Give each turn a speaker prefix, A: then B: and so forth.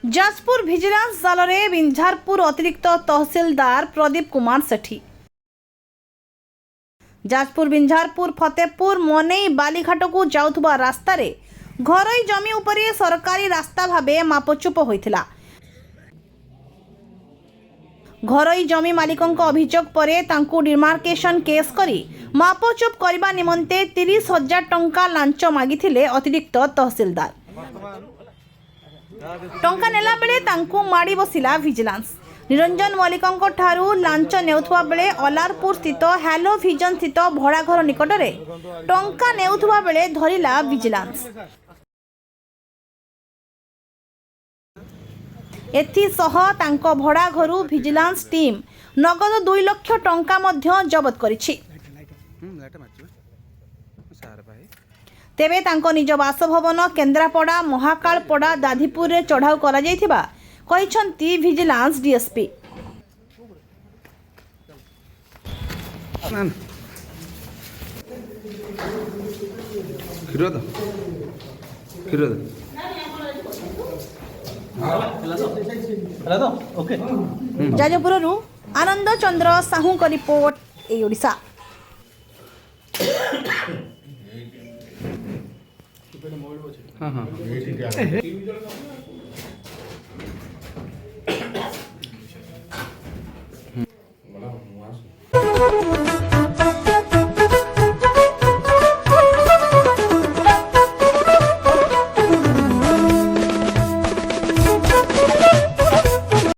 A: Jajpur vigilance जालरे Binjharpur अतिरिक्त तहसीलदार प्रदीप कुमार सेठी। जाजपुर बिंझारपुर फतेहपुर मनेई बालीघाट को जाउथबा रास्ता रे घरोई जमी उपरे सरकारी रास्ता भाबे मापचुप होइथिला। घरोई जमी मालिकंक अभियोग परे तांकु डिमार्केशन केस करी मापचुप करबा निमंते 30,000 टंका लांच मागिथिले अतिरिक्त तहसीलदार। टंका नेला बेले तांकु माड़ी बसिला विजिलेंस। निरंजन मल्लिकंक ठारू लांच नेउथुवा बेले अलारपुर स्थित हेलो विजन स्थित भड़ाघर निकटरे टंका नेउथुवा बेले धरिला विजिलेंस। एथिसह तांको भड़ा घरु विजिलेंस टीम नगद 2 लाख टंका मध्य जबत करिछि। तेबे तांको निज बासभवन केन्द्रापड़ा महाकालपड़ा दाधीपुर रे चढ़ाऊ करा जायथिबा कहिसंती विजिलेंस डीएसपी। जाजपुर आनंद चंद्र साहू का रिपोर्ट ए ओडिशा। हाँ